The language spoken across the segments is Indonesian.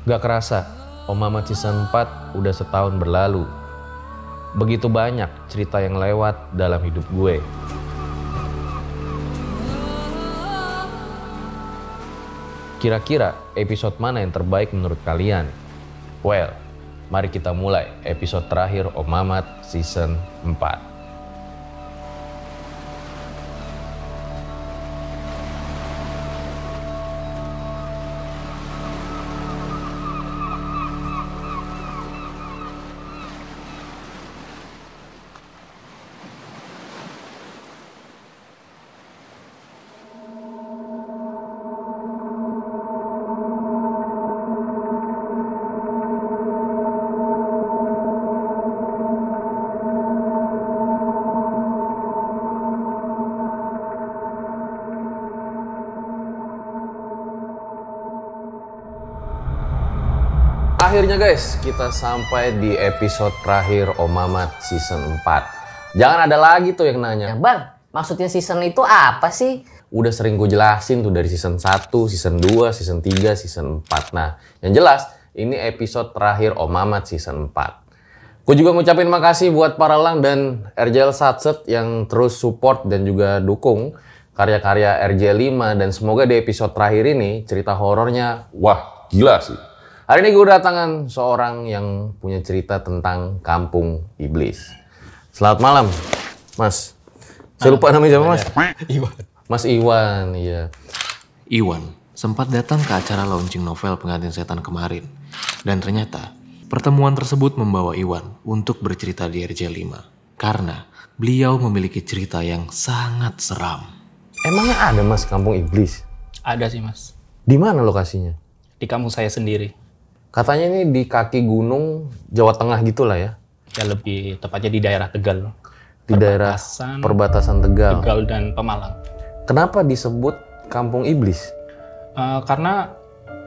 Gak kerasa, Om Mamat Season 4 udah setahun berlalu. Begitu banyak cerita yang lewat dalam hidup gue. Kira-kira episode mana yang terbaik menurut kalian? Well, mari kita mulai episode terakhir Om Mamat Season 4. Akhirnya guys, kita sampai di episode terakhir Om Mamat Season 4. Jangan ada lagi tuh yang nanya. Ya bang, maksudnya season itu apa sih? Udah sering gue jelasin tuh dari season 1, season 2, season 3, season 4. Nah, yang jelas ini episode terakhir Om Mamat Season 4. Gue juga ngucapin makasih buat para Lang dan RJL Satset yang terus support dan juga dukung karya-karya RJ5. Dan semoga di episode terakhir ini cerita horornya, wah gila sih. Hari ini gue kedatangan seorang yang punya cerita tentang kampung iblis. Selamat malam, Mas. Saya lupa namanya siapa, Mas? Iwan. Mas Iwan, iya. Iwan sempat datang ke acara launching novel Pengantin Setan kemarin. Dan ternyata pertemuan tersebut membawa Iwan untuk bercerita di RJ5. Karena beliau memiliki cerita yang sangat seram. Emangnya ada, Mas, kampung iblis? Ada sih, Mas. Di mana lokasinya? Di kampung saya sendiri. Katanya ini di kaki gunung Jawa Tengah gitulah ya? Ya lebih tepatnya di daerah Tegal. Di daerah perbatasan Tegal. Tegal dan Pemalang. Kenapa disebut kampung iblis? Karena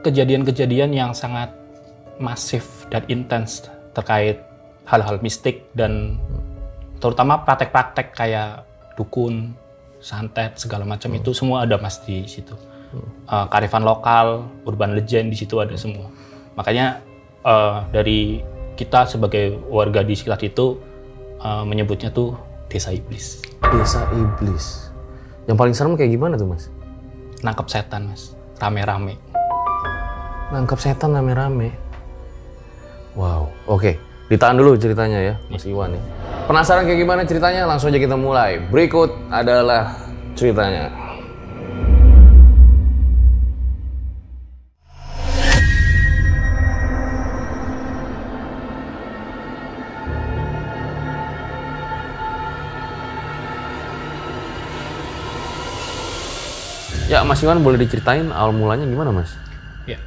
kejadian-kejadian yang sangat masif dan intens terkait hal-hal mistik dan terutama praktek-praktek kayak dukun, santet, segala macam itu semua ada, Mas, di situ. Kearifan lokal, urban legend di situ ada semua. Makanya dari kita sebagai warga di sekitar itu menyebutnya tuh desa iblis. Desa iblis. Yang paling serem kayak gimana tuh, Mas? Nangkep setan, Mas. Rame-rame. Nangkep setan rame-rame. Wow. Oke. Ditahan dulu ceritanya ya, Mas Iwan nih. Penasaran kayak gimana ceritanya? Langsung aja kita mulai. Berikut adalah ceritanya. Ya, Mas Iwan boleh diceritain awal mulanya gimana, Mas? Ya,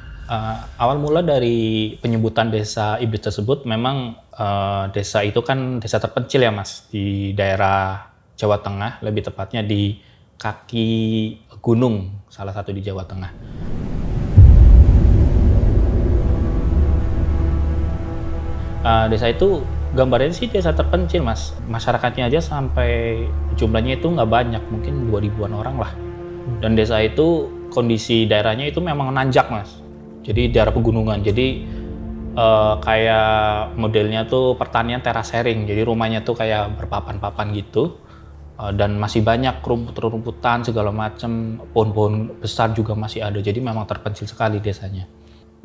awal mula dari penyebutan desa iblis tersebut memang desa itu kan desa terpencil ya, Mas, di daerah Jawa Tengah, lebih tepatnya di kaki gunung, salah satu di Jawa Tengah. Desa itu gambarnya sih desa terpencil, Mas. Masyarakatnya aja sampai jumlahnya itu nggak banyak, mungkin 2000-an orang lah. Dan desa itu kondisi daerahnya itu memang nanjak, Mas. Jadi daerah pegunungan. Jadi kayak modelnya tuh pertanian terasering. Jadi rumahnya tuh kayak berpapan-papan gitu. Dan masih banyak rumput-rumputan segala macam. Pohon-pohon besar juga masih ada. Jadi memang terpencil sekali desanya.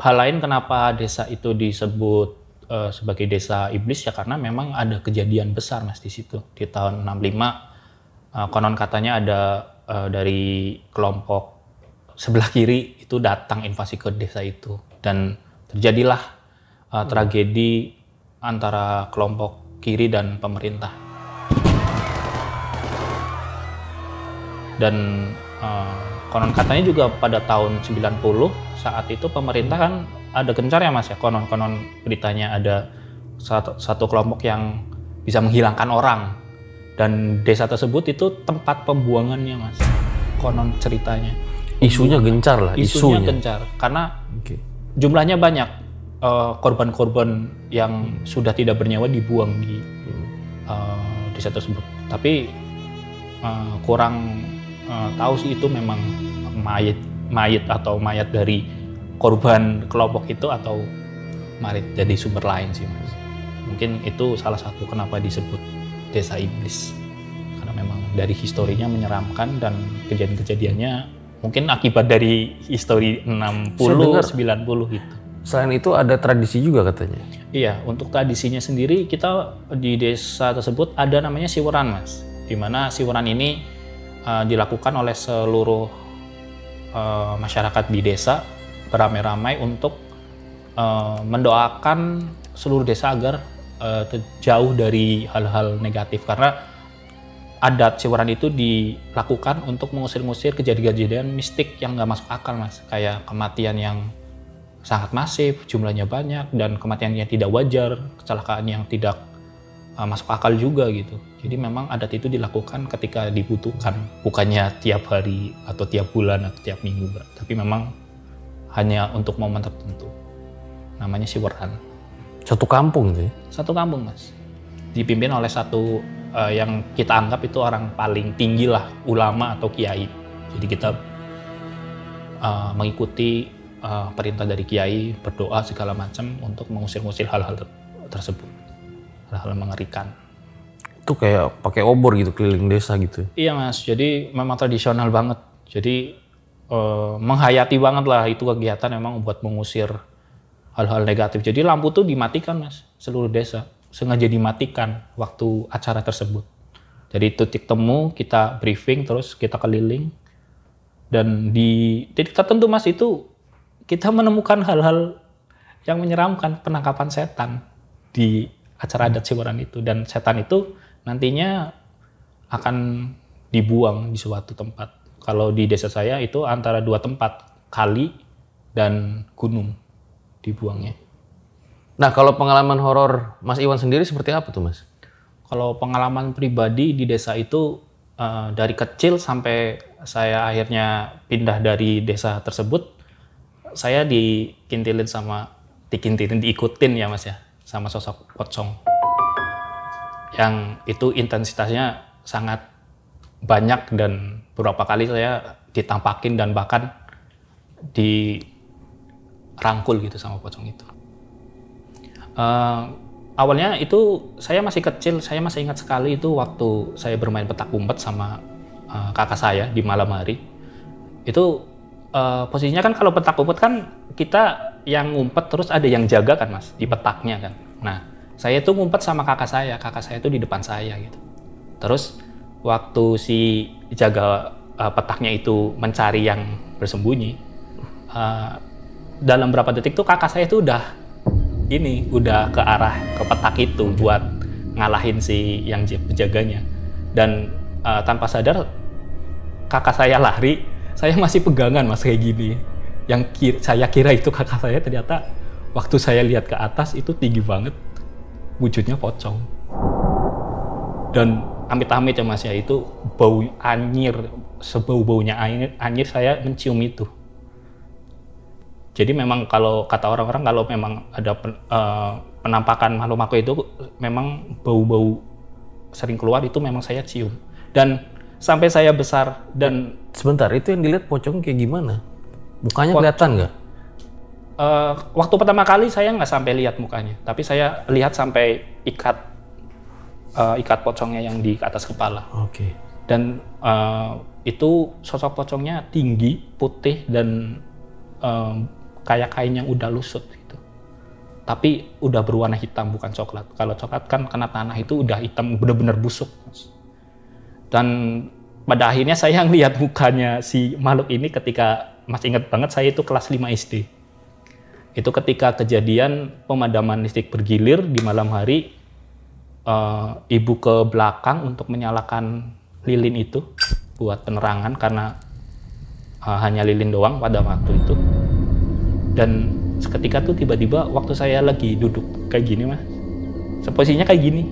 Hal lain kenapa desa itu disebut sebagai desa iblis ya karena memang ada kejadian besar, Mas, di situ. Di tahun 65 konon katanya ada dari kelompok sebelah kiri itu datang invasi ke desa itu dan terjadilah tragedi antara kelompok kiri dan pemerintah. Dan konon katanya juga pada tahun 90 saat itu pemerintah kan ada gencar ya, Mas, ya, konon beritanya ada satu kelompok yang bisa menghilangkan orang. Dan desa tersebut itu tempat pembuangannya, Mas. Konon ceritanya. Isunya gencar lah, isunya gencar. Karena jumlahnya banyak. Korban-korban yang sudah tidak bernyawa dibuang di desa tersebut. Tapi kurang tahu sih itu memang mayat dari korban kelompok itu atau marit jadi sumber lain sih mas. Mungkin itu salah satu kenapa disebut desa iblis, karena memang dari historinya menyeramkan dan kejadian-kejadiannya mungkin akibat dari histori 60, 90 gitu. Selain itu ada tradisi juga katanya. Iya, untuk tradisinya sendiri kita di desa tersebut ada namanya siweran mas, di mana siweran ini dilakukan oleh seluruh masyarakat di desa beramai-ramai untuk mendoakan seluruh desa agar jauh dari hal-hal negatif, karena adat siweran itu dilakukan untuk mengusir-ngusir kejadian-kejadian mistik yang nggak masuk akal mas, kayak kematian yang sangat masif, jumlahnya banyak, dan kematian yang tidak wajar, kecelakaan yang tidak masuk akal juga gitu. Jadi memang adat itu dilakukan ketika dibutuhkan, bukannya tiap hari atau tiap bulan atau tiap minggu, tapi memang hanya untuk momen tertentu. Namanya siweran. Satu kampung itu ya? Satu kampung mas, dipimpin oleh satu yang kita anggap itu orang paling tinggi lah, ulama atau kiai. Jadi kita mengikuti perintah dari kiai, berdoa segala macam untuk mengusir-ngusir hal-hal tersebut, hal-hal mengerikan. Itu kayak pakai obor gitu keliling desa gitu? Iya mas, jadi memang tradisional banget. Jadi menghayati banget lah itu kegiatan memang buat mengusir hal-hal negatif. Jadi lampu tuh dimatikan mas, seluruh desa sengaja dimatikan waktu acara tersebut. Jadi titik temu kita briefing terus kita keliling, dan di titik tertentu mas itu kita menemukan hal-hal yang menyeramkan, penangkapan setan di acara adat siweran itu, dan setan itu nantinya akan dibuang di suatu tempat. Kalau di desa saya itu antara 2 tempat, kali dan gunung dibuangnya. Nah, kalau pengalaman horor Mas Iwan sendiri seperti apa tuh, Mas? Kalau pengalaman pribadi di desa itu dari kecil sampai saya akhirnya pindah dari desa tersebut, saya diikutin ya Mas ya, sama sosok pocong. Yang itu intensitasnya sangat banyak dan beberapa kali saya ditampakin dan bahkan dirangkul gitu sama pocong itu. Awalnya itu saya masih kecil, saya masih ingat sekali itu waktu saya bermain petak umpet sama kakak saya di malam hari. Itu posisinya kan kalau petak umpet kan kita yang ngumpet terus ada yang jaga kan mas di petaknya kan. Nah saya itu ngumpet sama kakak saya itu di depan saya gitu. Terus waktu si jaga petaknya itu mencari yang bersembunyi, dalam berapa detik tuh kakak saya itu udah ke arah ke petak itu buat ngalahin si yang penjaganya. Dan tanpa sadar kakak saya lari, saya masih pegangan mas kayak gini. Yang saya kira itu kakak saya, ternyata waktu saya lihat ke atas itu tinggi banget, wujudnya pocong. Dan amit-amit ya mas ya, itu bau anyir, sebau-baunya anyir saya mencium itu. Jadi memang kalau kata orang-orang kalau memang ada penampakan makhluk-makhluk itu memang bau-bau sering keluar, itu memang saya cium. Dan sampai saya besar dan... Sebentar, itu yang dilihat pocong kayak gimana? Mukanya kelihatan nggak? Waktu pertama kali saya nggak sampai lihat mukanya, tapi saya lihat sampai ikat pocongnya yang di atas kepala. Oke. Dan itu sosok pocongnya tinggi, putih, dan kayak kain yang udah lusut gitu. Tapi udah berwarna hitam, bukan coklat. Kalau coklat kan kena tanah itu udah hitam, bener-bener busuk. Dan pada akhirnya saya ngeliat mukanya si makhluk ini ketika, masih ingat banget, saya itu kelas 5 SD. Itu ketika kejadian pemadaman listrik bergilir di malam hari, ibu ke belakang untuk menyalakan lilin itu buat penerangan, karena hanya lilin doang pada waktu itu. Dan seketika tuh tiba-tiba waktu saya lagi duduk kayak gini mas, posisinya kayak gini,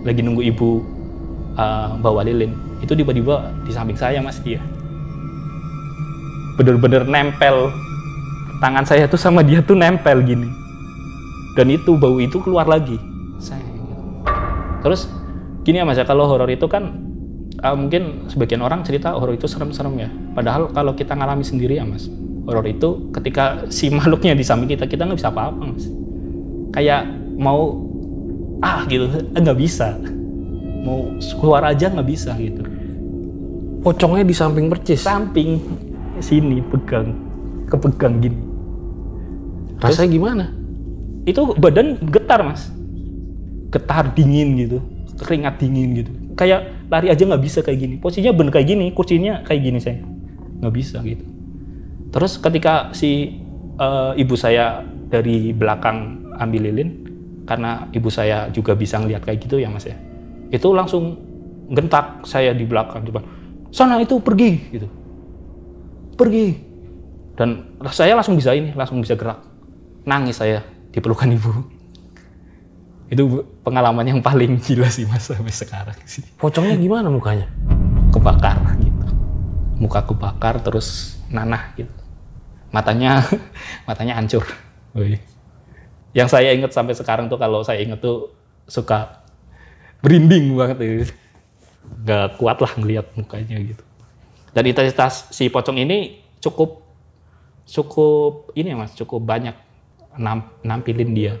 lagi nunggu ibu bawa lilin, itu tiba-tiba di samping saya mas, dia bener-bener nempel, tangan saya tuh sama dia tuh nempel gini, dan itu bau itu keluar lagi. Terus gini ya mas ya, kalau horor itu kan mungkin sebagian orang cerita horor itu serem-serem ya, padahal kalau kita ngalami sendiri ya mas, horor itu ketika si makhluknya di samping kita nggak bisa apa-apa mas. Kayak mau gitu nggak bisa, mau keluar aja nggak bisa gitu. Pocongnya di samping percis. Samping sini kepegang gini. Rasanya gimana? Itu badan getar mas, getar dingin gitu, keringat dingin gitu. Kayak lari aja nggak bisa kayak gini. Posisinya bener kayak gini, kursinya kayak gini saya nggak bisa gitu. Terus ketika si ibu saya dari belakang ambil lilin, karena ibu saya juga bisa ngeliat kayak gitu ya mas ya, itu langsung gentak saya di belakang, coba sana itu pergi gitu, pergi. Dan saya langsung bisa gerak, nangis saya di pelukan ibu. Itu pengalaman yang paling gila sih mas sampai sekarang sih. Pocongnya gimana mukanya? Kebakar gitu, muka kebakar terus nanah gitu, matanya hancur. Yang saya ingat sampai sekarang tuh, kalau saya ingat tuh suka berinding banget tuh, nggak kuat lah ngelihat mukanya gitu. Dan identitas si pocong ini cukup ini ya mas, cukup banyak nampilin dia.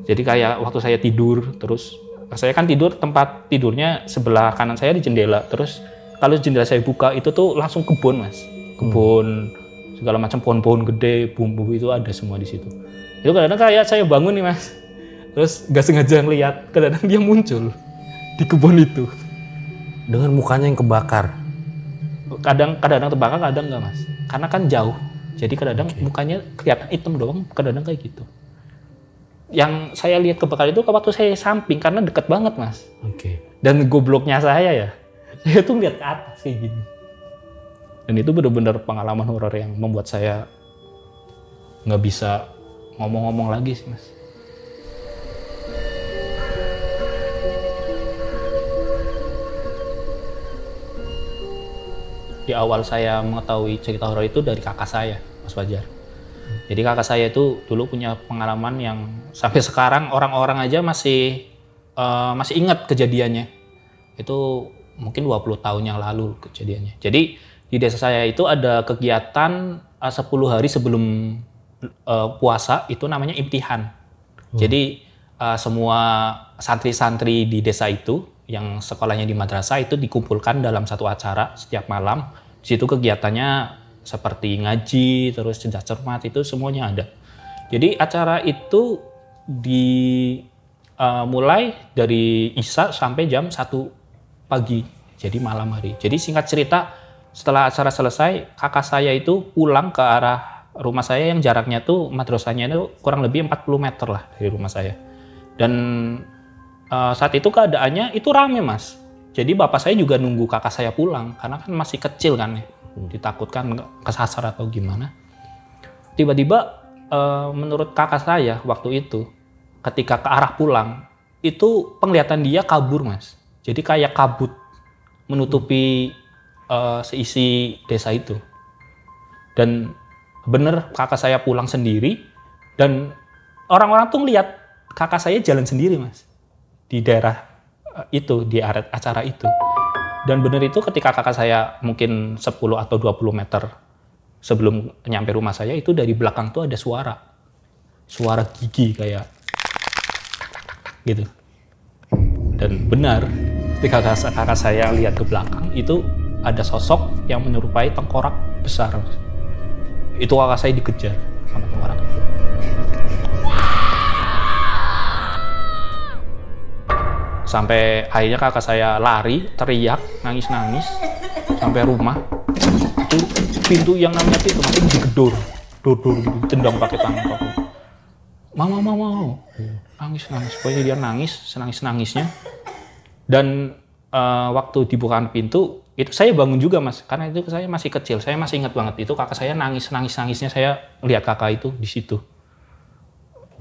Jadi kayak waktu saya tidur, terus saya kan tidur, tempat tidurnya sebelah kanan saya di jendela, terus kalau jendela saya buka itu tuh langsung kebun mas, kebun segala macam, pohon-pohon gede, bumbu itu ada semua di situ. Itu kadang-kadang kayak saya bangun nih mas, terus nggak sengaja ngeliat, kadang-kadang dia muncul di kebun itu. Dengan mukanya yang kebakar? Kadang-kadang terbakar, kadang nggak mas, karena kan jauh. Jadi kadang-kadang mukanya kelihatan hitam doang, kadang-kadang kayak gitu. Yang saya lihat kebakar itu waktu saya samping, karena deket banget mas. Dan gobloknya saya tuh lihat ke atas kayak gini. Dan itu benar-benar pengalaman horor yang membuat saya nggak bisa ngomong-ngomong lagi sih mas. Di awal saya mengetahui cerita horor itu dari kakak saya, Mas Fajar. Jadi kakak saya itu dulu punya pengalaman yang sampai sekarang orang-orang aja masih ingat kejadiannya. Itu mungkin 20 tahun yang lalu kejadiannya. Jadi di desa saya itu ada kegiatan 10 hari sebelum puasa, itu namanya imtihan. Jadi semua santri-santri di desa itu yang sekolahnya di madrasah itu dikumpulkan dalam satu acara setiap malam. Di situ kegiatannya seperti ngaji, terus cendah cermat, itu semuanya ada. Jadi acara itu mulai dari Isya sampai jam 1 pagi, jadi malam hari. Jadi singkat cerita, setelah acara selesai, kakak saya itu pulang ke arah rumah saya yang jaraknya tuh madrasahnya itu kurang lebih 40 meter lah dari rumah saya. Dan saat itu keadaannya itu rame mas. Jadi bapak saya juga nunggu kakak saya pulang, karena kan masih kecil kan ya, ditakutkan kesasar atau gimana. Tiba-tiba menurut kakak saya waktu itu, ketika ke arah pulang, itu penglihatan dia kabur mas. Jadi kayak kabut menutupi seisi desa itu. Dan bener kakak saya pulang sendiri, dan orang-orang tuh ngeliat kakak saya jalan sendiri mas di daerah itu, di acara itu. Dan bener itu ketika kakak saya mungkin 10 atau 20 meter sebelum nyampe rumah saya, itu dari belakang tuh ada suara gigi kayak gitu. Dan benar ketika kakak saya lihat ke belakang, itu ada sosok yang menyerupai tengkorak besar. Itu kakak saya dikejar sama tengkorak. Sampai akhirnya kakak saya lari, teriak, nangis-nangis sampai rumah. Itu pintu yang namanya pintu mati digedor, dor gitu, tendang pakai tangan. Mau, nangis. Pokoknya dia nangis, senangis-nangisnya. Dan waktu dibukakan pintu, itu saya bangun juga mas, karena itu saya masih kecil, saya masih ingat banget itu kakak saya nangisnya, saya lihat kakak itu di situ.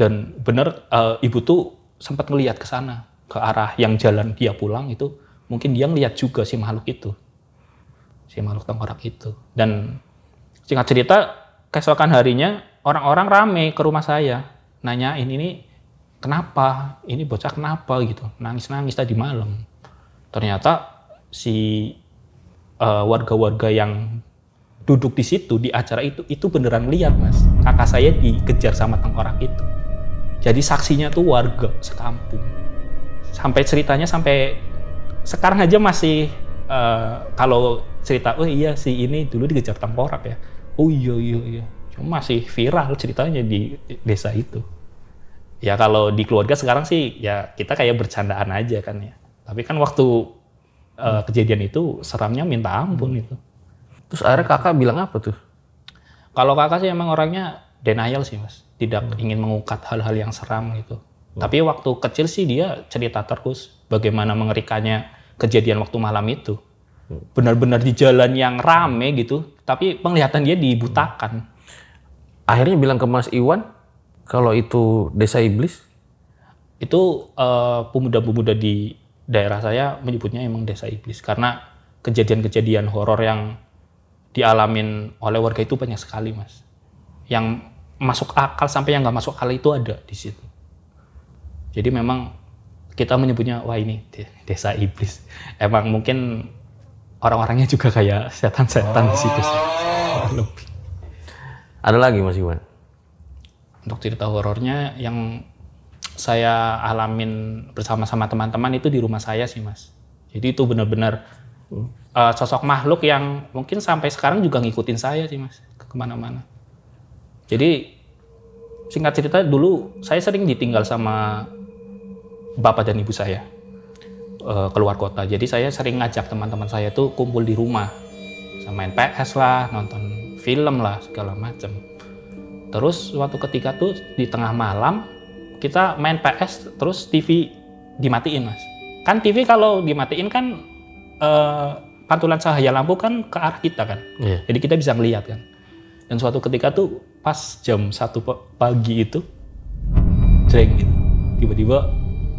Dan bener ibu tuh sempat ngelihat ke sana, ke arah yang jalan dia pulang itu, mungkin dia ngelihat juga si makhluk itu, si makhluk tengkorak itu. Dan singkat cerita, keesokan harinya orang-orang rame ke rumah saya, nanyain ini kenapa, ini bocah kenapa gitu, nangis tadi malam. Ternyata si warga-warga yang duduk di situ di acara itu beneran lihat Mas, kakak saya dikejar sama tengkorak itu. Jadi saksinya tuh warga sekampung. Sampai ceritanya sampai sekarang aja masih kalau cerita, oh iya si ini dulu dikejar tengkorak ya. Oh iya. Cuma masih viral ceritanya di desa itu. Ya kalau di keluarga sekarang sih ya kita kayak bercandaan aja kan ya. Tapi kan waktu kejadian itu seramnya minta ampun itu. Terus akhirnya kakak bilang apa tuh? Kalau kakak sih emang orangnya denial sih Mas. Tidak ingin mengungkap hal-hal yang seram gitu. Tapi waktu kecil sih dia cerita terus bagaimana mengerikannya kejadian waktu malam itu. Benar-benar di jalan yang rame gitu, tapi penglihatan dia dibutakan. Akhirnya bilang ke Mas Iwan kalau itu desa iblis? Itu pemuda-pemuda di daerah saya menyebutnya emang desa iblis. Karena kejadian-kejadian horor yang dialamin oleh warga itu banyak sekali Mas. Yang masuk akal sampai yang nggak masuk akal itu ada di situ. Jadi memang kita menyebutnya wah ini desa iblis. Emang mungkin orang-orangnya juga kayak setan-setan di situ sih. Ada lagi Mas Iwan? Untuk cerita horornya yang saya alamin bersama-sama teman-teman itu di rumah saya sih Mas. Jadi itu benar-benar sosok makhluk yang mungkin sampai sekarang juga ngikutin saya sih Mas kemana-mana. Jadi singkat cerita dulu saya sering ditinggal sama bapak dan ibu saya keluar kota. Jadi saya sering ngajak teman-teman saya tuh kumpul di rumah, sama main PS lah, nonton film lah segala macam. Terus suatu ketika tuh di tengah malam kita main PS terus TV dimatiin Mas. Kan TV kalau dimatiin kan pantulan cahaya lampu kan ke arah kita kan. Iya. Jadi kita bisa ngelihat kan. Dan suatu ketika tuh pas jam 1 pagi itu jreng gitu. Tiba-tiba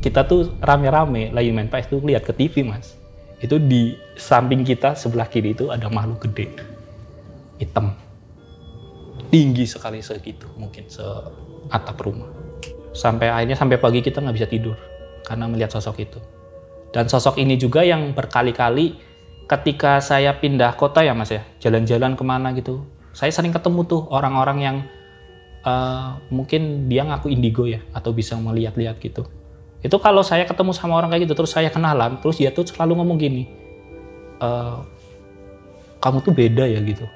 kita tuh rame-rame lagi main PS tuh lihat ke TV Mas. Itu di samping kita sebelah kiri itu ada makhluk gede. Hitam. Tinggi sekali segitu, mungkin seatap rumah. Sampai pagi kita nggak bisa tidur karena melihat sosok itu. Dan sosok ini juga yang berkali-kali ketika saya pindah kota ya Mas ya, jalan-jalan kemana gitu, saya sering ketemu tuh orang-orang yang mungkin dia ngaku indigo ya, atau bisa melihat-lihat gitu. Itu kalau saya ketemu sama orang kayak gitu, terus saya kenalan, terus dia tuh selalu ngomong gini, kamu tuh beda ya gitu.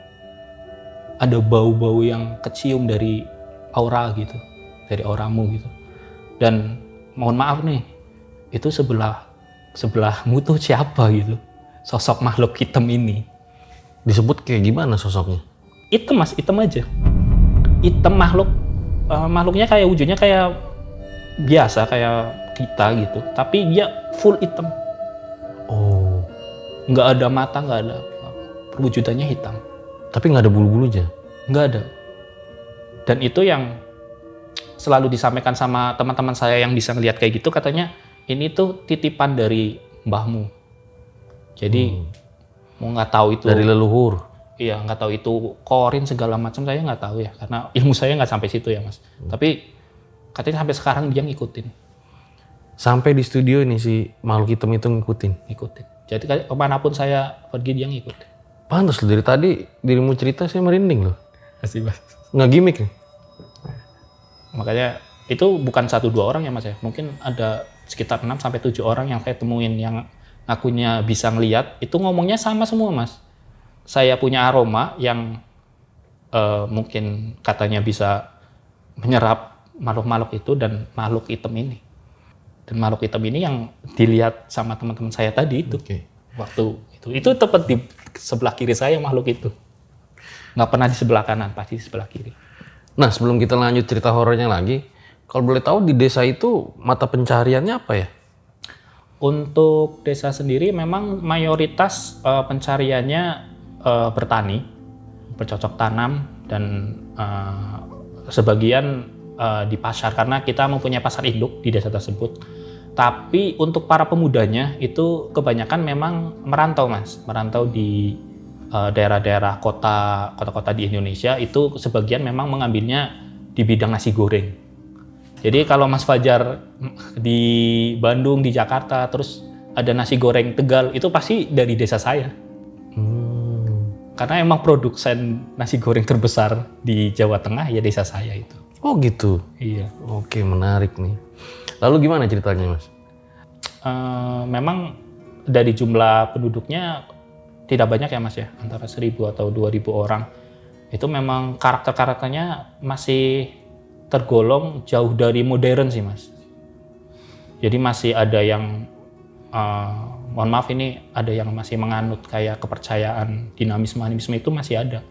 Ada bau-bau yang kecium dari aura gitu, dari auramu gitu. Dan mohon maaf nih, itu sebelahmu tuh siapa gitu, sosok makhluk hitam ini. Disebut kayak gimana sosoknya? Hitam Mas, hitam aja. Hitam makhluknya kayak wujudnya kayak biasa kayak kita gitu, tapi dia full hitam. Oh. Nggak ada mata, nggak ada, perwujudannya hitam. Tapi nggak ada bulu-bulunya? Nggak ada. Dan itu yang selalu disampaikan sama teman-teman saya yang bisa ngelihat kayak gitu, katanya ini tuh titipan dari mbahmu. Jadi mau nggak tahu itu dari leluhur. Iya, nggak tahu itu korin segala macam, saya nggak tahu ya, karena ilmu saya nggak sampai situ ya Mas. Tapi katanya sampai sekarang dia ngikutin. Sampai di studio ini si makhluk hitam itu ngikutin? Ngikutin. Jadi kemanapun saya pergi dia ngikutin. Pantas loh, dari tadi dirimu cerita saya merinding loh. Kasih Mas. Nggak gimmick nih? Makanya itu bukan 1-2 orang ya Mas ya. Mungkin ada sekitar 6-7 orang yang saya temuin yang ngakunya bisa ngelihat. Itu ngomongnya sama semua Mas. Saya punya aroma yang mungkin katanya bisa menyerap makhluk-makhluk itu dan makhluk hitam ini. Dan makhluk hitam ini yang dilihat sama teman-teman saya tadi itu. Okay. Waktu itu tepat di sebelah kiri saya makhluk itu. Nggak pernah di sebelah kanan, pasti di sebelah kiri. Nah, sebelum kita lanjut cerita horornya lagi, kalau boleh tahu di desa itu mata pencahariannya apa ya? Untuk desa sendiri memang mayoritas pencariannya bertani, bercocok tanam, dan sebagian di pasar karena kita mempunyai pasar induk di desa tersebut. Tapi untuk para pemudanya itu kebanyakan memang merantau Mas, merantau di daerah-daerah kota-kota di Indonesia. Itu sebagian memang mengambilnya di bidang nasi goreng. Jadi kalau Mas Fajar di Bandung, di Jakarta, terus ada nasi goreng Tegal, itu pasti dari desa saya. Karena emang produsen nasi goreng terbesar di Jawa Tengah ya desa saya itu. Oh gitu? Iya. Oke, menarik nih. Lalu gimana ceritanya, Mas? Memang dari jumlah penduduknya tidak banyak ya Mas ya, antara 1.000 atau 2.000 orang. Itu memang karakter-karakternya masih tergolong jauh dari modern sih Mas. Jadi masih ada yang mohon maaf ini ada yang masih menganut kayak kepercayaan dinamisme itu masih ada.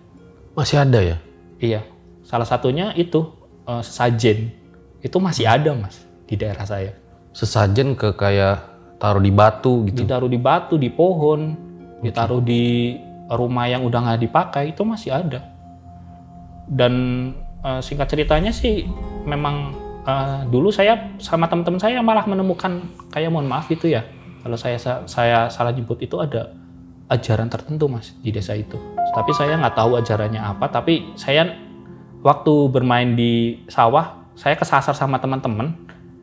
Masih ada ya? Iya, salah satunya itu sesajen itu masih ada Mas di daerah saya. Sesajen ke kayak taruh di batu gitu? Ditaruh di batu, di pohon, ditaruh di rumah yang udah nggak dipakai itu masih ada. Dan singkat ceritanya sih memang dulu saya sama teman-teman saya malah menemukan kayak mohon maaf gitu ya. Kalau saya salah nyebut itu ada ajaran tertentu Mas di desa itu. Tapi saya nggak tahu ajarannya apa. Tapi saya waktu bermain di sawah, saya kesasar sama teman-teman.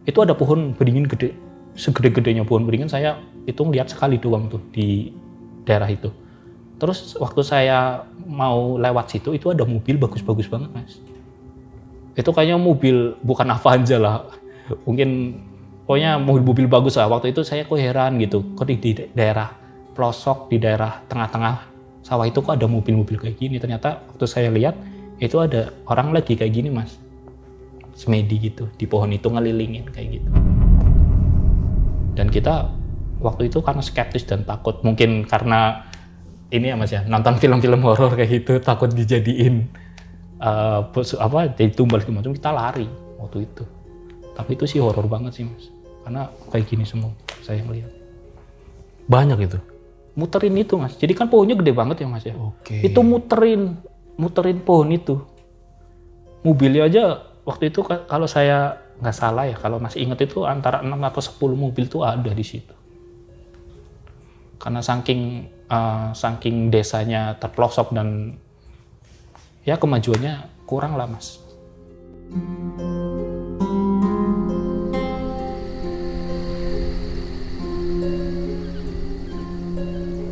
Itu ada pohon beringin gede, segede-gedenya pohon beringin. Saya itu ngeliat sekali doang tuh di daerah itu. Terus waktu saya mau lewat situ, itu ada mobil bagus-bagus banget Mas. Itu kayaknya mobil bukan Avanza lah, mungkin pokoknya mobil-mobil bagus lah. Waktu itu saya kok heran gitu, kok di daerah pelosok, di daerah tengah-tengah sawah itu kok ada mobil-mobil kayak gini. Ternyata waktu saya lihat itu ada orang lagi kayak gini Mas, semedi gitu, di pohon itu ngelilingin kayak gitu. Dan kita waktu itu karena skeptis dan takut, mungkin karena ini ya Mas ya, nonton film-film horor kayak gitu, takut dijadiin jadi tumbal segala macam, kita lari waktu itu. Tapi itu sih horor banget sih Mas, karena kayak gini semua saya ngeliat. Banyak itu? Muterin itu Mas, jadi kan pohonnya gede banget ya Mas ya. Oke. Itu muterin pohon itu. Mobilnya aja waktu itu kalau saya nggak salah ya, kalau masih ingat itu antara 6 atau 10 mobil tuh ada di situ. Karena saking desanya terpelosok dan ya kemajuannya kurang lah Mas.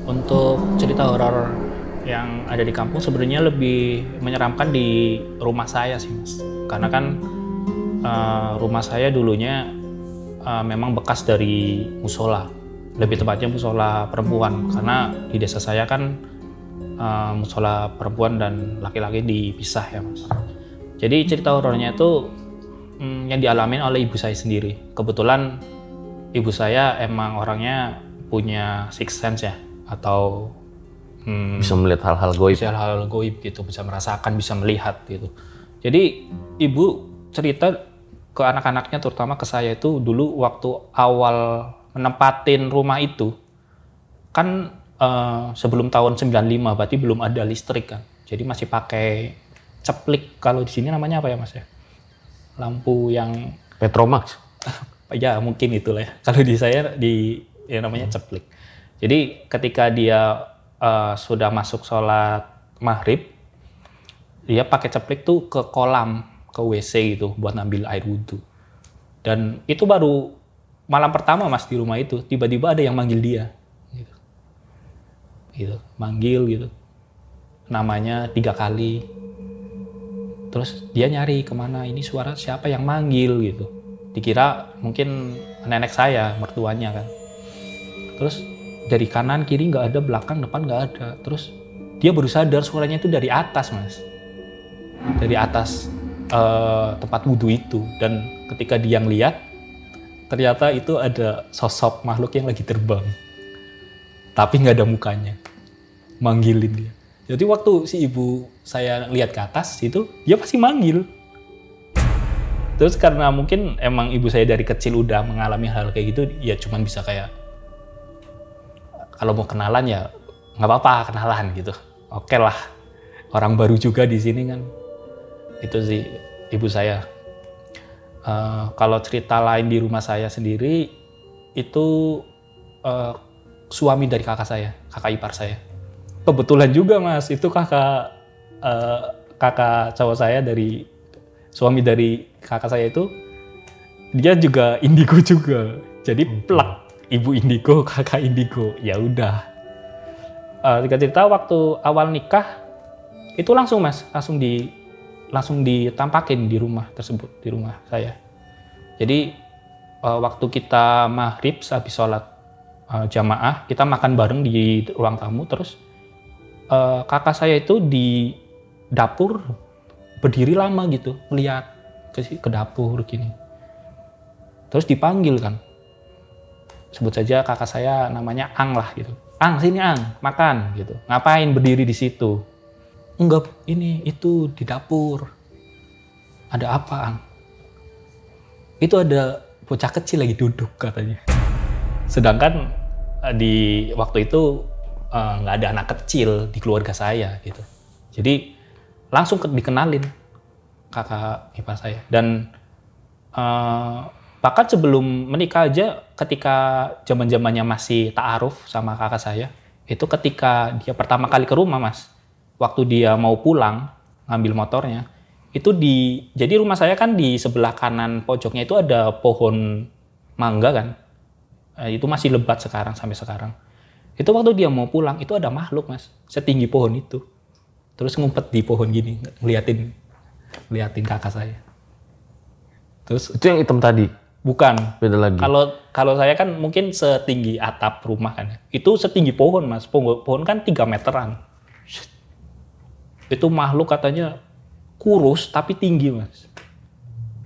Untuk cerita horor yang ada di kampung sebenarnya lebih menyeramkan di rumah saya sih Mas. Karena kan rumah saya dulunya memang bekas dari musola. Lebih tepatnya musola perempuan. Karena di desa saya kan musola perempuan dan laki-laki dipisah ya Mas. Jadi cerita horornya itu yang dialamin oleh ibu saya sendiri. Kebetulan ibu saya emang orangnya punya sixth sense ya, atau bisa melihat hal-hal goib. Bisa hal-hal goib gitu, bisa merasakan, bisa melihat gitu. Jadi ibu cerita ke anak-anaknya, terutama ke saya itu dulu waktu awal menempatin rumah itu kan sebelum tahun 95, berarti belum ada listrik kan. Jadi masih pakai ceplik, kalau di sini namanya apa ya Mas ya? Lampu yang Petromax? Ya mungkin itulah ya. Kalau di saya namanya ceplik. Jadi ketika dia sudah masuk sholat maghrib, dia pakai ceplik tuh ke kolam, ke WC gitu buat ngambil air wudhu. Dan itu baru malam pertama Mas di rumah itu, tiba-tiba ada yang manggil dia. Gitu, manggil gitu. Namanya 3 kali. Terus dia nyari kemana, ini suara siapa yang manggil gitu. Dikira mungkin nenek saya, mertuanya kan. Terus dari kanan kiri nggak ada, belakang depan nggak ada. Terus dia baru sadar suaranya itu dari atas Mas, dari atas tempat wudhu itu. Dan ketika dia ngeliat, ternyata itu ada sosok makhluk yang lagi terbang, tapi nggak ada mukanya, manggilin dia. Jadi waktu si ibu saya lihat ke atas itu, dia pasti manggil. Terus karena mungkin emang ibu saya dari kecil udah mengalami hal kayak gitu, ya cuman bisa kayak, kalau mau kenalan ya nggak apa-apa kenalan gitu. Oke lah, orang baru juga di sini kan. Itu sih ibu saya. Kalau cerita lain di rumah saya sendiri itu suami dari kakak saya, kakak ipar saya. Kebetulan juga Mas, itu kakak cowok saya, dari suami dari kakak saya itu, dia juga indigo juga. Jadi plak, ibu indigo, kakak indigo. Ya udah. Singkat cerita waktu awal nikah itu langsung mas, langsung ditampakin di rumah tersebut, di rumah saya. Jadi waktu kita maghrib habis sholat jamaah, kita makan bareng di ruang tamu, terus kakak saya itu di dapur berdiri lama gitu, melihat ke dapur gini. Terus dipanggil kan, sebut saja kakak saya namanya Ang lah gitu. Ang, sini Ang, makan gitu. Ngapain berdiri di situ? Enggak, itu di dapur. Ada apa Ang? Itu ada bocah kecil lagi duduk katanya. Sedangkan di waktu itu nggak ada anak kecil di keluarga saya gitu. Jadi langsung dikenalin kakak ipar saya. Dan bahkan sebelum menikah aja, ketika zaman-zamannya masih ta'aruf sama kakak saya, itu ketika dia pertama kali ke rumah mas, waktu dia mau pulang ngambil motornya, itu jadi rumah saya kan di sebelah kanan pojoknya itu ada pohon mangga kan, itu masih lebat sampai sekarang. Itu waktu dia mau pulang itu ada makhluk mas, setinggi pohon itu, terus ngumpet di pohon gini, ngeliatin kakak saya. Terus Itu yang hitam tadi? bukan. Beda lagi? Kalau saya kan mungkin setinggi atap rumah kan. Itu setinggi pohon mas. Pohon kan 3 meteran. Itu makhluk katanya kurus tapi tinggi mas.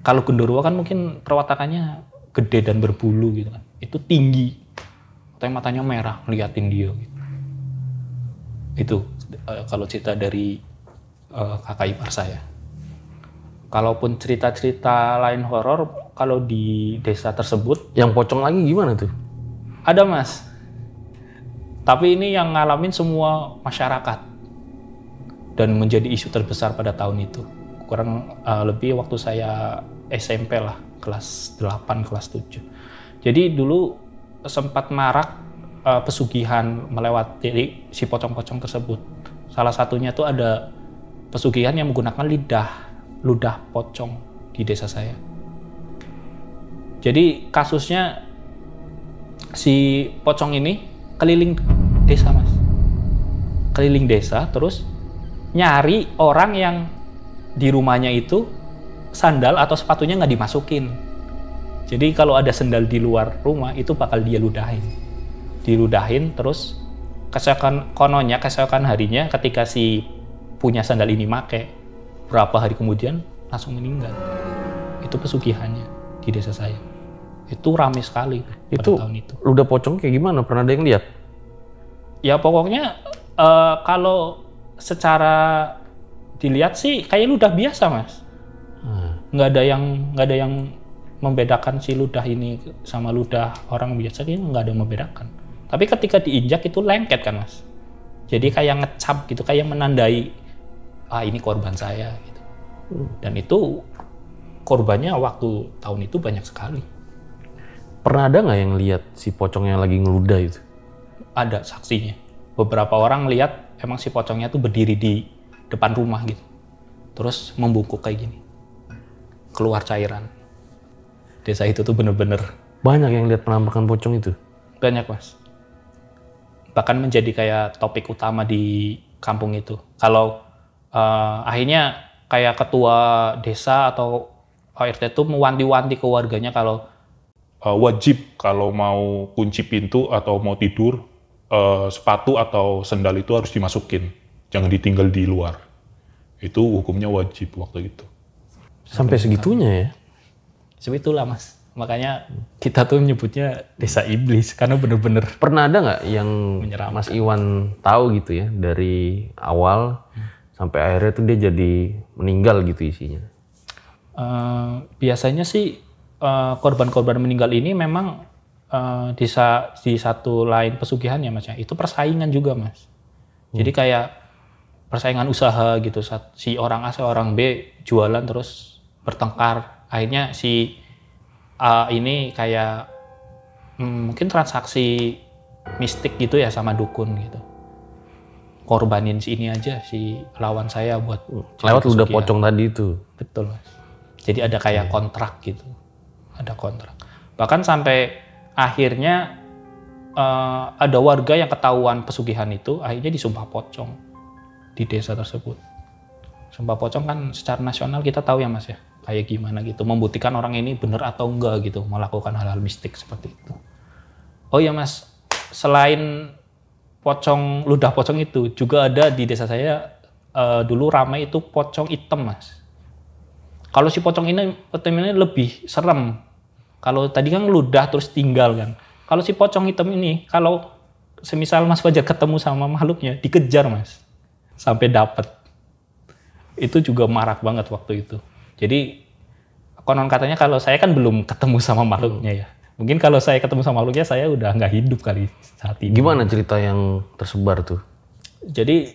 Kalau genderuwo kan mungkin perwatakannya gede dan berbulu gitu kan. Itu tinggi. Katanya matanya merah ngeliatin dia gitu. Itu kalau cerita dari kakak ipar saya. Kalaupun cerita-cerita lain horor, kalau di desa tersebut... Yang pocong lagi gimana tuh? Ada mas. Tapi ini yang ngalamin semua masyarakat. Dan menjadi isu terbesar pada tahun itu. Kurang lebih waktu saya SMP lah, kelas 8, kelas 7. Jadi dulu sempat marak pesugihan melewati si pocong-pocong tersebut. Salah satunya tuh ada pesugihan yang menggunakan ludah pocong di desa saya. Jadi kasusnya si pocong ini keliling desa mas. Keliling desa terus nyari orang yang di rumahnya itu sandal atau sepatunya nggak dimasukin. Jadi kalau ada sandal di luar rumah itu bakal dia ludahin. Diludahin terus keesokan harinya ketika si punya sandal ini make, berapa hari kemudian langsung meninggal. Itu pesugihannya di desa saya. Itu ramai sekali pada tahun itu. Ludah pocong kayak gimana? Pernah ada yang lihat? Ya pokoknya kalau secara dilihat sih kayak ludah biasa mas. Nggak ada yang membedakan si ludah ini sama ludah orang biasa, ini nggak ada yang membedakan. Tapi ketika diinjak itu lengket kan mas. Jadi kayak ngecap gitu, kayak menandai ini korban saya gitu. Dan itu korbannya waktu tahun itu banyak sekali. Pernah ada nggak yang lihat si pocong yang lagi ngeludah itu? Ada saksinya. Beberapa orang lihat emang si pocongnya tuh berdiri di depan rumah gitu. Terus membungkuk kayak gini. Keluar cairan. Desa itu tuh bener-bener. Banyak yang lihat penampakan pocong itu? Banyak mas. Bahkan menjadi kayak topik utama di kampung itu. Kalau akhirnya kayak ketua desa atau RT itu mewanti-wanti ke warganya kalau wajib kalau mau kunci pintu atau mau tidur, sepatu atau sendal itu harus dimasukin, jangan ditinggal di luar. Itu hukumnya wajib waktu itu. Sampai segitunya ya? Sebetulnya mas, makanya kita tuh nyebutnya desa iblis karena bener-bener. Pernah ada nggak yang menyeramkan. Mas Iwan tahu gitu ya dari awal sampai akhirnya tuh dia jadi meninggal gitu isinya? Biasanya sih korban-korban meninggal ini memang di satu lain pesugihannya mas ya, itu persaingan juga mas. Jadi kayak persaingan usaha gitu, si orang A si orang B jualan terus bertengkar, akhirnya si A ini kayak mungkin transaksi mistik gitu ya sama dukun gitu, korbanin si ini aja si lawan saya buat lewat ludah pocong tadi itu. Betul mas. Jadi ada kayak kontrak gitu, ada kontrak. Bahkan sampai akhirnya ada warga yang ketahuan pesugihan itu, akhirnya disumpah pocong di desa tersebut. Sumpah pocong kan secara nasional kita tahu ya Mas ya, kayak gimana gitu, membuktikan orang ini benar atau enggak gitu, melakukan hal-hal mistik seperti itu. Oh iya Mas, selain ludah pocong itu, juga ada di desa saya dulu ramai itu pocong hitam Mas. Kalau si pocong ini lebih serem. Kalau tadi kan ludah terus tinggal kan. Kalau si pocong hitam ini, kalau semisal Mas Fajar ketemu sama makhluknya, dikejar Mas. Sampai dapat. Itu juga marak banget waktu itu. Jadi konon katanya kalau saya kan belum ketemu sama makhluknya ya. Mungkin kalau saya ketemu sama makhluknya, saya udah nggak hidup kali saat ini. Gimana cerita yang tersebar tuh? Jadi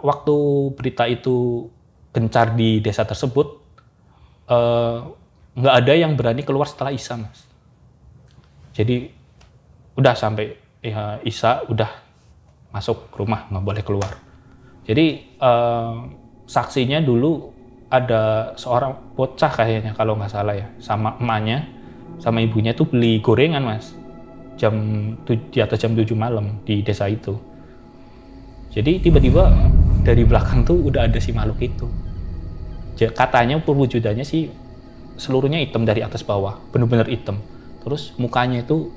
waktu berita itu gencar di desa tersebut, nggak ada yang berani keluar setelah Isya Mas. Jadi udah sampai Isya udah masuk rumah, nggak boleh keluar. Jadi saksinya dulu ada seorang bocah kayaknya kalau nggak salah ya, sama emaknya sama ibunya tuh beli gorengan Mas, di atas jam 7 malam di desa itu. Jadi tiba-tiba dari belakang tuh udah ada si makhluk itu. Katanya perwujudannya sih seluruhnya hitam dari atas bawah, bener-bener hitam. Terus mukanya itu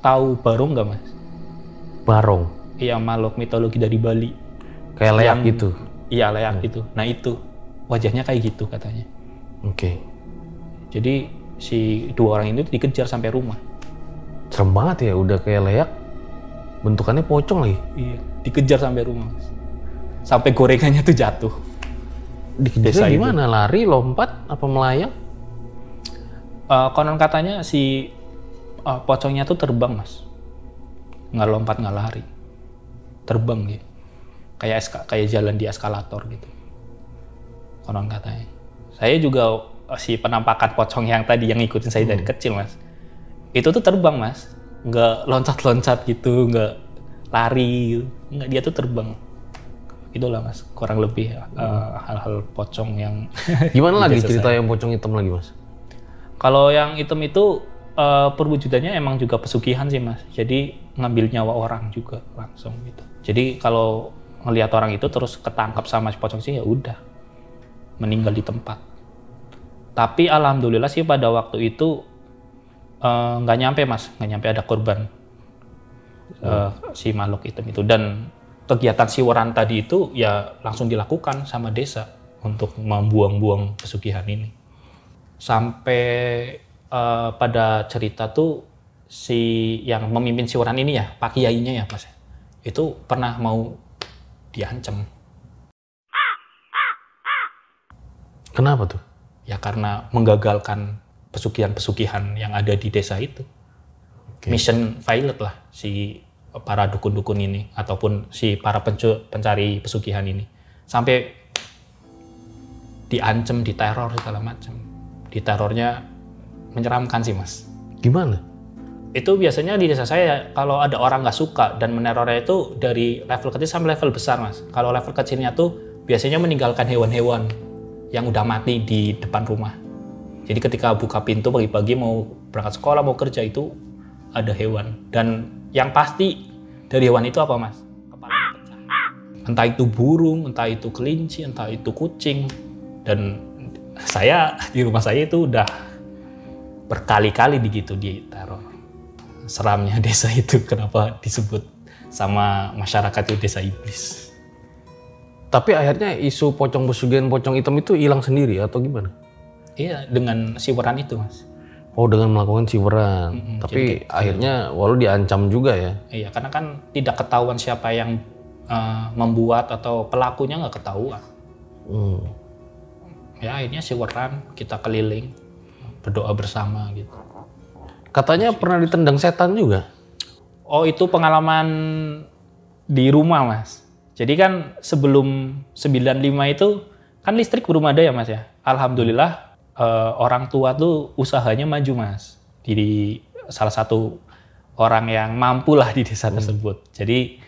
tahu barong nggak Mas? Barong? Iya, makhluk mitologi dari Bali. Kayak leak gitu? Iya, leak gitu. Nah itu, wajahnya kayak gitu katanya. Oke. Jadi si dua orang itu dikejar sampai rumah. Serem banget ya, udah kayak leak, bentukannya pocong lagi. Iya, dikejar sampai rumah Mas. Sampai gorengannya tuh jatuh. Dikejar gimana? Lari, lompat, apa melayang? Konon katanya si pocongnya tuh terbang Mas. Nggak lompat, nggak lari. Terbang gitu. Kayak jalan di eskalator gitu. Konon katanya. Saya juga si penampakan pocong yang tadi yang ngikutin saya dari kecil Mas. Itu tuh terbang Mas. Nggak loncat-loncat gitu, nggak lari gitu. Nggak, dia tuh terbang. Itulah Mas, kurang lebih hal-hal pocong yang... Gimana lagi cerita yang pocong hitam lagi Mas? Kalau yang hitam itu perwujudannya emang juga pesugihan sih Mas. Jadi ngambil nyawa orang juga langsung gitu. Jadi kalau ngelihat orang itu terus ketangkap sama si pocong sih ya udah meninggal di tempat. Tapi alhamdulillah sih pada waktu itu nggak nyampe Mas, nggak nyampe ada korban si makhluk hitam itu. Dan kegiatan siwaran tadi itu ya langsung dilakukan sama desa untuk membuang-buang pesugihan ini. Sampai pada cerita tuh si yang memimpin siwaran ini ya, Pak Kiainya ya Mas, itu pernah mau diancam. Kenapa tuh? Ya karena menggagalkan pesugihan-pesugihan yang ada di desa itu. Okay. Mission failed lah si para dukun-dukun ini ataupun si para pencari pesugihan ini. Sampai diancam, diteror segala macam. Diterornya menyeramkan sih Mas. Gimana? Itu biasanya di desa saya kalau ada orang nggak suka dan menerornya itu dari level kecil sampai level besar Mas. Kalau level kecilnya tuh biasanya meninggalkan hewan-hewan yang udah mati di depan rumah. Jadi ketika buka pintu pagi-pagi mau berangkat sekolah, mau kerja itu ada hewan. Dan yang pasti dari hewan itu apa Mas? Kepalanya pecah. Entah itu burung, entah itu kelinci, entah itu kucing. Dan saya di rumah saya itu udah berkali-kali begitu diteror. Seramnya desa itu kenapa disebut sama masyarakat itu desa iblis. Tapi akhirnya isu pocong pesugihan pocong hitam itu hilang sendiri atau gimana? Iya, dengan siweran itu Mas. Oh, dengan melakukan siweran. Tapi akhirnya walau diancam juga ya? Iya, karena kan tidak ketahuan siapa yang membuat atau pelakunya nggak ketahuan. Ya akhirnya siweran, kita keliling, berdoa bersama gitu. Katanya pernah ditendang setan juga? Oh, itu pengalaman di rumah Mas. Jadi kan sebelum 95 itu kan listrik belum ada ya Mas ya. Alhamdulillah orang tua tuh usahanya maju Mas. Di salah satu orang yang mampu lah di desa tersebut. Jadi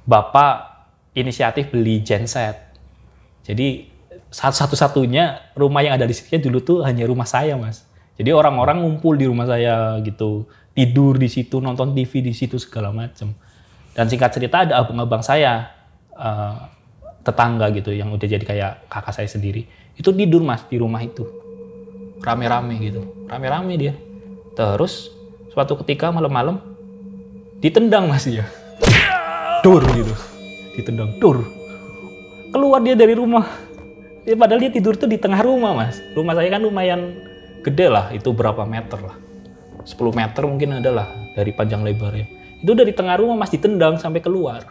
bapak inisiatif beli genset. Jadi satu-satunya rumah yang ada listriknya dulu tuh hanya rumah saya Mas. Jadi orang-orang ngumpul di rumah saya gitu. tidur di situ, nonton TV di situ segala macam. Dan singkat cerita ada abang-abang saya, tetangga gitu, yang udah jadi kayak kakak saya sendiri. Itu tidur Mas di rumah itu, rame-rame gitu, rame-rame dia. Terus suatu ketika malam-malam ditendang Mas ya, dur gitu, ditendang dur. Keluar dia dari rumah. Padahal dia tidur tuh di tengah rumah Mas. Rumah saya kan lumayan gede lah, itu berapa meter lah. 10 meter mungkin ada lah dari panjang lebarnya. Itu dari tengah rumah Mas ditendang sampai keluar.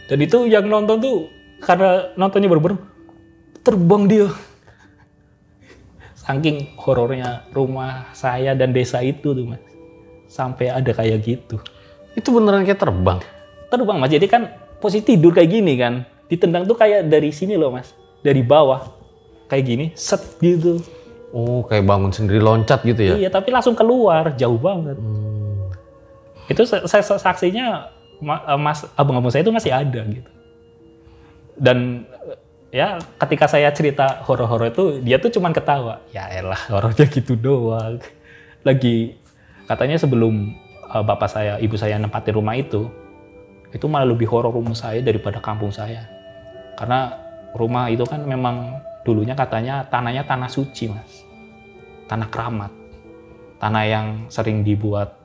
Dan itu yang nonton tuh karena nontonnya bener-bener terbang dia. Saking horornya rumah saya dan desa itu tuh Mas. Sampai ada kayak gitu. Itu beneran kayak terbang? Terbang Mas, jadi kan posisi tidur kayak gini kan. Ditendang tuh kayak dari sini loh Mas. Dari bawah. Kayak gini, set gitu. Oh, kayak bangun sendiri loncat gitu ya? Iya, tapi langsung keluar, jauh banget. Itu saksinya Mas abang-abang saya itu masih ada gitu. Dan ya ketika saya cerita horor-horor itu, dia tuh cuman ketawa. Ya elah, horornya gitu doang. Lagi katanya sebelum bapak saya, ibu saya nempatin rumah itu malah lebih horor rumah saya daripada kampung saya. Karena rumah itu kan memang dulunya katanya tanahnya tanah suci Mas. Tanah keramat. Tanah yang sering dibuat,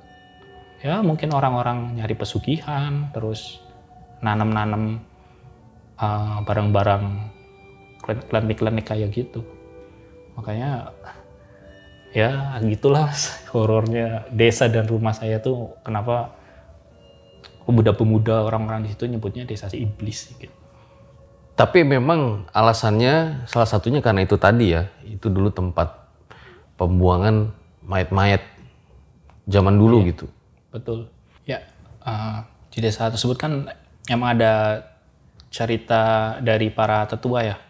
ya mungkin orang-orang nyari pesugihan, terus nanam-nanam barang-barang klinik-klinik kayak gitu. Makanya ya gitulah horornya desa dan rumah saya tuh, kenapa pemuda-pemuda orang-orang di situ nyebutnya desa si iblis gitu. Tapi memang alasannya salah satunya karena itu tadi ya, itu dulu tempat pembuangan mayat-mayat zaman dulu gitu. Betul. Ya, di desa tersebut kan emang ada cerita dari para tetua ya,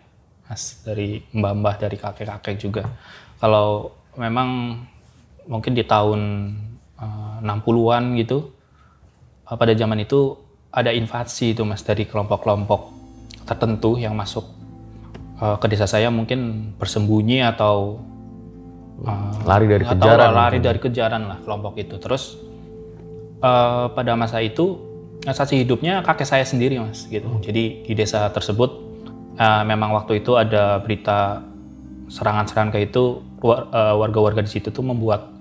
Mas, dari mbah-mbah, dari kakek-kakek juga. Kalau memang mungkin di tahun 60-an gitu, pada zaman itu ada invasi itu Mas, dari kelompok-kelompok tertentu yang masuk ke desa saya, mungkin bersembunyi atau lari dari kejaran. Lari dari kejaran lah kelompok itu. Terus pada masa itu saksi hidupnya kakek saya sendiri Mas gitu. Jadi di desa tersebut memang waktu itu ada berita serangan-serangan kayak itu, warga-warga di situ tuh membuat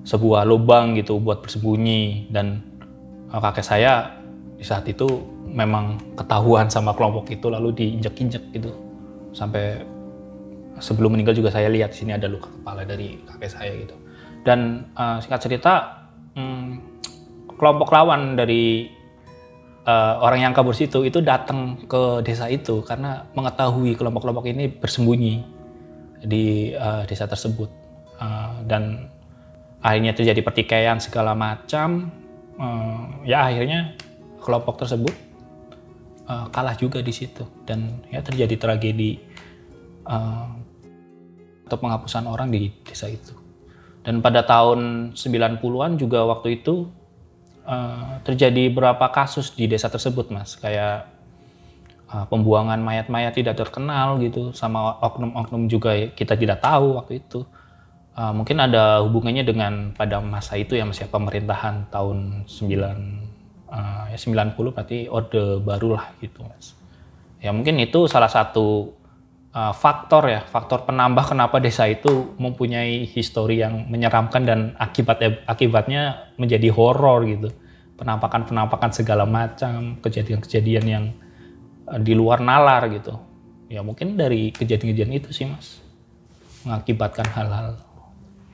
sebuah lubang gitu buat bersembunyi, dan kakek saya di saat itu memang ketahuan sama kelompok itu lalu diinjek-injek gitu. Sampai sebelum meninggal juga saya lihat di sini ada luka kepala dari kakek saya gitu. Dan singkat cerita, kelompok lawan dari orang yang kabur situ itu datang ke desa itu karena mengetahui kelompok-kelompok ini bersembunyi di desa tersebut. Dan akhirnya terjadi pertikaian segala macam. Ya akhirnya kelompok tersebut kalah juga di situ, dan ya terjadi tragedi atau penghapusan orang di desa itu. Dan pada tahun 90-an juga waktu itu terjadi beberapa kasus di desa tersebut Mas, kayak pembuangan mayat-mayat tidak terkenal gitu, sama oknum-oknum juga kita tidak tahu waktu itu. Mungkin ada hubungannya dengan pada masa itu ya Mas ya, pemerintahan tahun 90 berarti Orde Baru lah gitu Mas. Ya mungkin itu salah satu faktor penambah kenapa desa itu mempunyai histori yang menyeramkan dan akibatnya menjadi horor gitu. Penampakan segala macam, kejadian-kejadian yang di luar nalar gitu. Ya mungkin dari kejadian-kejadian itu sih Mas, mengakibatkan hal-hal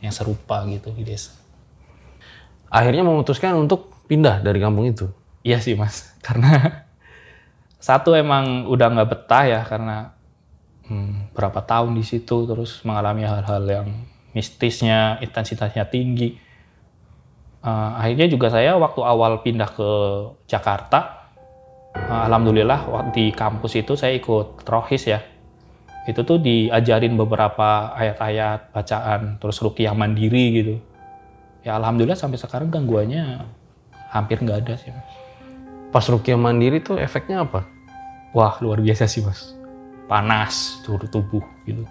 yang serupa gitu di desa. Akhirnya memutuskan untuk pindah dari kampung itu? Iya sih Mas, karena satu emang udah nggak betah ya, karena berapa tahun di situ terus mengalami hal-hal yang mistisnya, intensitasnya tinggi. Akhirnya juga saya waktu awal pindah ke Jakarta, alhamdulillah di kampus itu saya ikut rohis ya. Itu tuh diajarin beberapa ayat-ayat bacaan, terus ruqyah mandiri gitu. Ya alhamdulillah sampai sekarang gangguannya hampir nggak ada sih Mas. Pas ruqyah mandiri tuh efeknya apa? Wah luar biasa sih Mas. Panas seluruh tubuh gitu.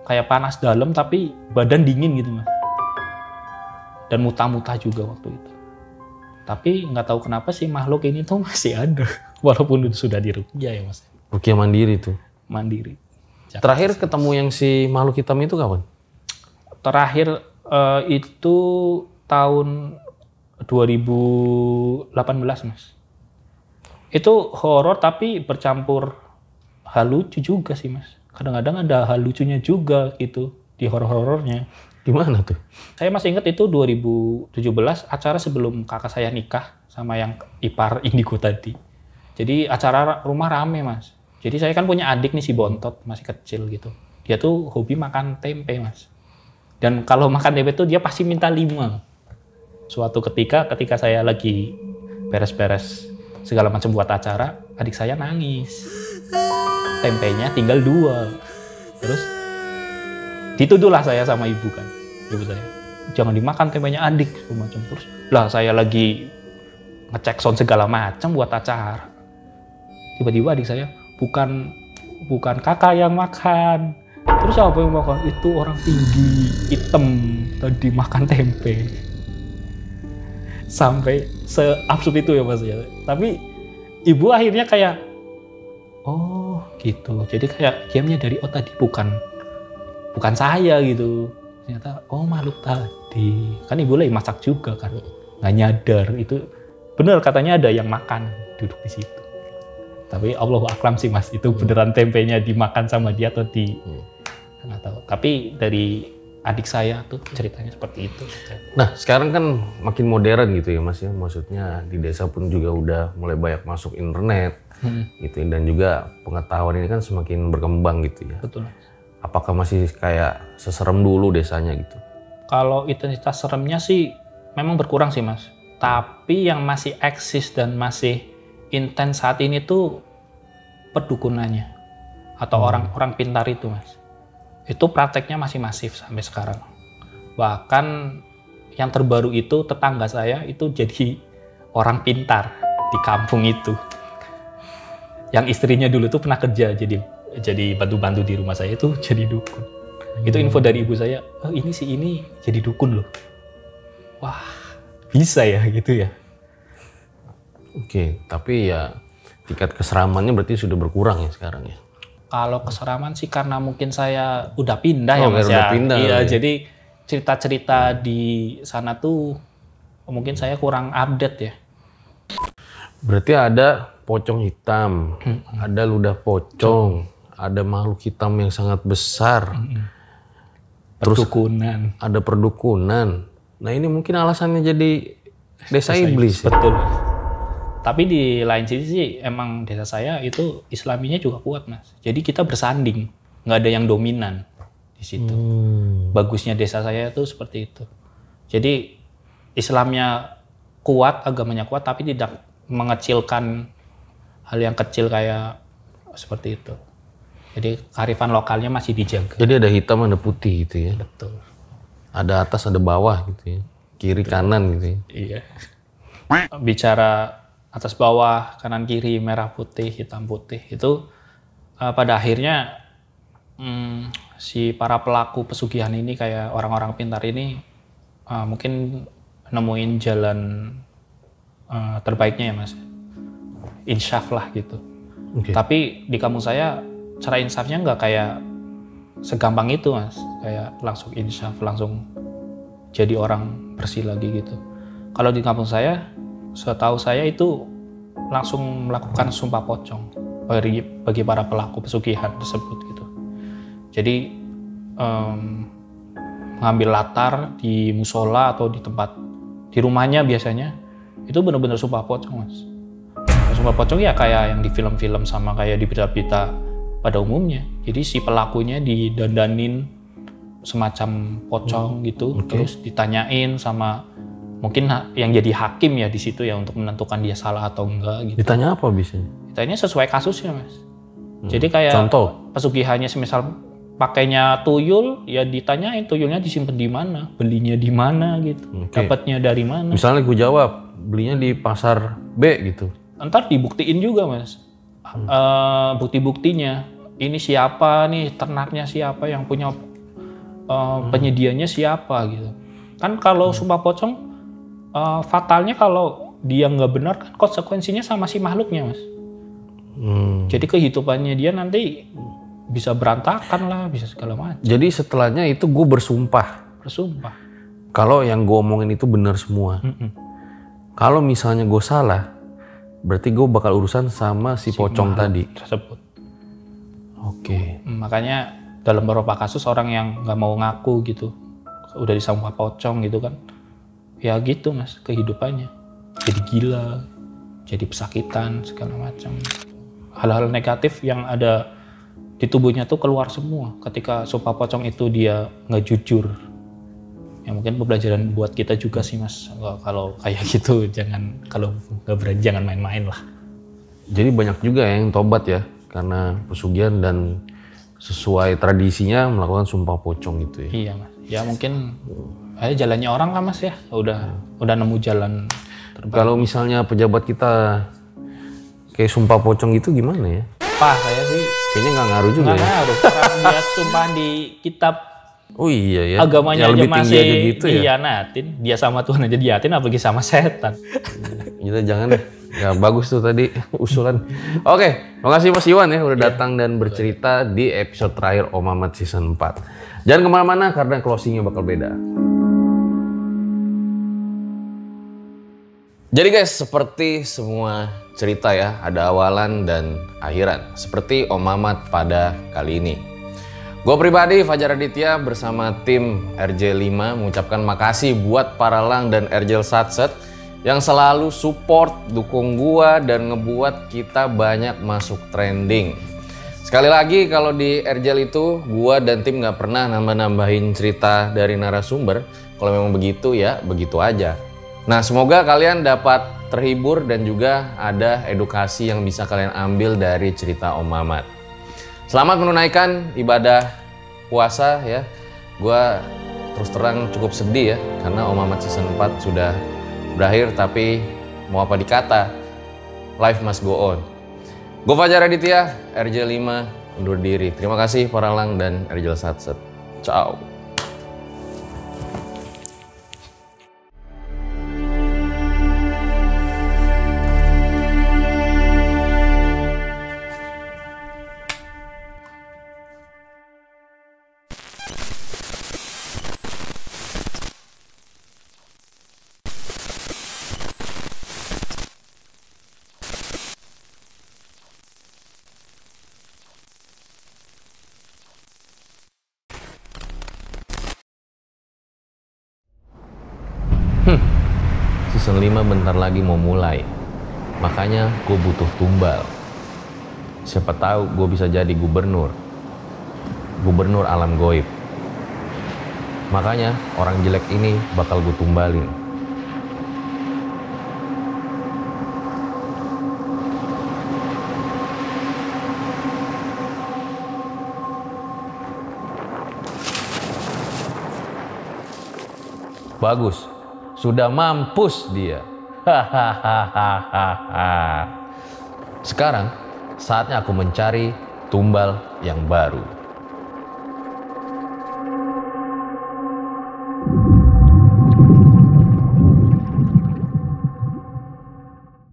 Kayak panas dalam tapi badan dingin gitu Mas. dan muta-muta juga waktu itu. Tapi nggak tahu kenapa sih makhluk ini tuh masih ada walaupun sudah diruqyah ya Mas. Ruqyah mandiri tuh. Mandiri. Terakhir ketemu yang si makhluk hitam itu kapan? Terakhir itu tahun 2018 Mas. Itu horor tapi bercampur hal lucu juga sih Mas. Kadang-kadang ada hal lucunya juga gitu di horor-horornya. Gimana tuh? Saya masih ingat itu 2017 acara sebelum kakak saya nikah sama yang ipar indigo tadi. Jadi acara rumah rame Mas. Jadi saya kan punya adik nih si Bontot, masih kecil gitu. Dia tuh hobi makan tempe Mas. Dan kalau makan tempe tuh dia pasti minta 5. Suatu ketika saya lagi beres-beres segala macam buat acara, adik saya nangis. Tempenya tinggal 2. Terus dituduhlah saya sama ibu kan. Ibu saya, jangan dimakan tempenya adik, semacam terus. Lah saya lagi ngecek sound segala macam buat acara. Tiba-tiba adik saya, bukan kakak yang makan. Terus siapa yang makan? Itu orang tinggi, hitam, tadi makan tempe. Sampai seabsurd itu ya Mas ya. Tapi ibu akhirnya kayak, oh gitu. Jadi kayak diamnya dari, oh tadi bukan saya gitu. Ternyata, oh makhluk tadi. Kan ibu lagi masak juga kan. Nggak nyadar. Itu bener katanya ada yang makan duduk di situ. Tapi Allahu a'lam sih Mas. Itu beneran tempenya dimakan sama dia atau nggak tahu. Tapi dari adik saya tuh ceritanya seperti itu. Nah sekarang kan makin modern gitu ya Mas ya. Maksudnya di desa pun juga udah mulai banyak masuk internet gitu. Dan juga pengetahuan ini kan semakin berkembang gitu ya. Betul. Apakah masih kayak seserem dulu desanya gitu? Kalau intensitas seremnya sih memang berkurang sih Mas. Tapi yang masih eksis dan masih intens saat ini tuh perdukunannya. Atau orang-orang pintar itu Mas. Itu prakteknya masih masif sampai sekarang. Bahkan yang terbaru itu tetangga saya itu jadi orang pintar di kampung itu. Yang istrinya dulu tuh pernah kerja jadi bantu-bantu di rumah saya itu jadi dukun. Itu info dari ibu saya, oh ini jadi dukun loh. Wah, bisa ya gitu ya. Oke, tapi ya tingkat keseramannya berarti sudah berkurang ya sekarang ya. Kalau keseraman sih karena mungkin saya udah pindah ya Mas udah ya. pindah, Iya, ya. jadi cerita-cerita di sana tuh mungkin saya kurang update ya. Berarti ada pocong hitam, ada ludah pocong, ada makhluk hitam yang sangat besar. Terus Perdukunan. ada perdukunan. Nah ini mungkin alasannya jadi desa iblis. Ya? Betul. Tapi di lain sisi sih emang desa saya itu islaminya juga kuat Mas. Jadi kita bersanding, nggak ada yang dominan di situ. Bagusnya desa saya itu seperti itu. Jadi Islamnya kuat, agamanya kuat, tapi tidak mengecilkan hal yang kecil kayak seperti itu. Jadi kearifan lokalnya masih dijaga. Jadi ada hitam, ada putih gitu ya. Betul. Ada atas, ada bawah gitu ya. Kiri, kanan gitu ya. Iya. Bicara atas bawah, kanan kiri, merah putih, hitam putih itu pada akhirnya si para pelaku pesugihan ini kayak orang-orang pintar ini mungkin nemuin jalan terbaiknya ya Mas. Insyaf lah gitu. Okay. Tapi di kampung saya cara insafnya nggak kayak segampang itu Mas. Kayak langsung insyaf, langsung jadi orang bersih lagi gitu. Kalau di kampung saya, setahu saya itu langsung melakukan sumpah pocong bagi para pelaku pesugihan tersebut gitu. Jadi ngambil latar di musola atau di tempat di rumahnya biasanya itu benar-benar sumpah pocong Mas. Sumpah pocong ya kayak yang di film-film sama kayak di berita-berita pada umumnya. Jadi si pelakunya didandanin semacam pocong gitu, terus ditanyain sama mungkin yang jadi hakim ya di situ ya untuk menentukan dia salah atau enggak gitu. Ditanya apa biasanya? Ditanya sesuai kasusnya Mas. Jadi kayak contoh pesugihannya semisal pakainya tuyul, ya ditanyain tuyulnya disimpan di mana, belinya di mana gitu, dapatnya dari mana. Misalnya gue jawab belinya di pasar B gitu. Ntar dibuktiin juga Mas. Bukti-buktinya ini siapa nih, ternaknya siapa, yang punya penyedianya siapa gitu. Kan kalau sumpah pocong, fatalnya kalau dia nggak benar kan konsekuensinya sama si makhluknya, Mas. Jadi kehidupannya dia nanti bisa berantakan lah, bisa segala macam. Jadi setelahnya itu gue bersumpah. Kalau yang gue omongin itu benar semua. Kalau misalnya gue salah, berarti gue bakal urusan sama si pocong tadi. Tersebut. Oke. Makanya dalam beberapa kasus orang yang nggak mau ngaku gitu, udah disumpah pocong gitu kan, ya gitu Mas kehidupannya. Jadi gila, jadi pesakitan segala macam. Hal-hal negatif yang ada di tubuhnya tuh keluar semua ketika sumpah pocong itu dia nggak jujur. Ya mungkin pembelajaran buat kita juga sih Mas. Kalau kayak gitu jangan, kalau nggak berani jangan main-main lah. Jadi banyak juga yang tobat ya karena pesugihan dan sesuai tradisinya melakukan sumpah pocong itu ya. Iya Mas. Ya mungkin jalannya orang lah Mas ya. Udah nemu jalan terbaik. Kalau misalnya pejabat kita kayak sumpah pocong itu gimana ya? Pak saya sih kayaknya nggak ngaruh juga. Nggak ngaruh. Karena dia sumpah di kitab. Oh iya ya. Agamanya ya, aja masih aja gitu ya. dihianatin. Dia sama Tuhan aja dihianatin, apalagi sama setan. Kita jangan deh. Ya bagus tuh tadi usulan. Oke, makasih Mas Iwan ya udah datang dan bercerita di episode terakhir Om Mamat season 4. Jangan kemana-mana karena closingnya bakal beda. Jadi guys, seperti semua cerita ya, ada awalan dan akhiran. Seperti Om Mamat pada kali ini. Gue pribadi, Fajar Aditya bersama tim RJ5 mengucapkan makasih buat Paralang dan RJ Satset yang selalu support, dukung gua dan ngebuat kita banyak masuk trending. Sekali lagi kalau di RJ itu gua dan tim nggak pernah nambah-nambahin cerita dari narasumber. Kalau memang begitu ya begitu aja. Nah semoga kalian dapat terhibur dan juga ada edukasi yang bisa kalian ambil dari cerita Om Mamat. Selamat menunaikan ibadah puasa ya. Gua terus terang cukup sedih ya karena Om Mamat season 4 sudah berakhir, tapi mau apa dikata, life must go on. Gue Fajar Aditya, RJ5 undur diri. Terima kasih Paralang dan RJ Satset. Ciao. Season 5 bentar lagi mau mulai. Makanya gue butuh tumbal. Siapa tahu gue bisa jadi gubernur alam goib. Makanya orang jelek ini bakal gue tumbalin. Bagus. Sudah mampus dia. Sekarang saatnya aku mencari tumbal yang baru.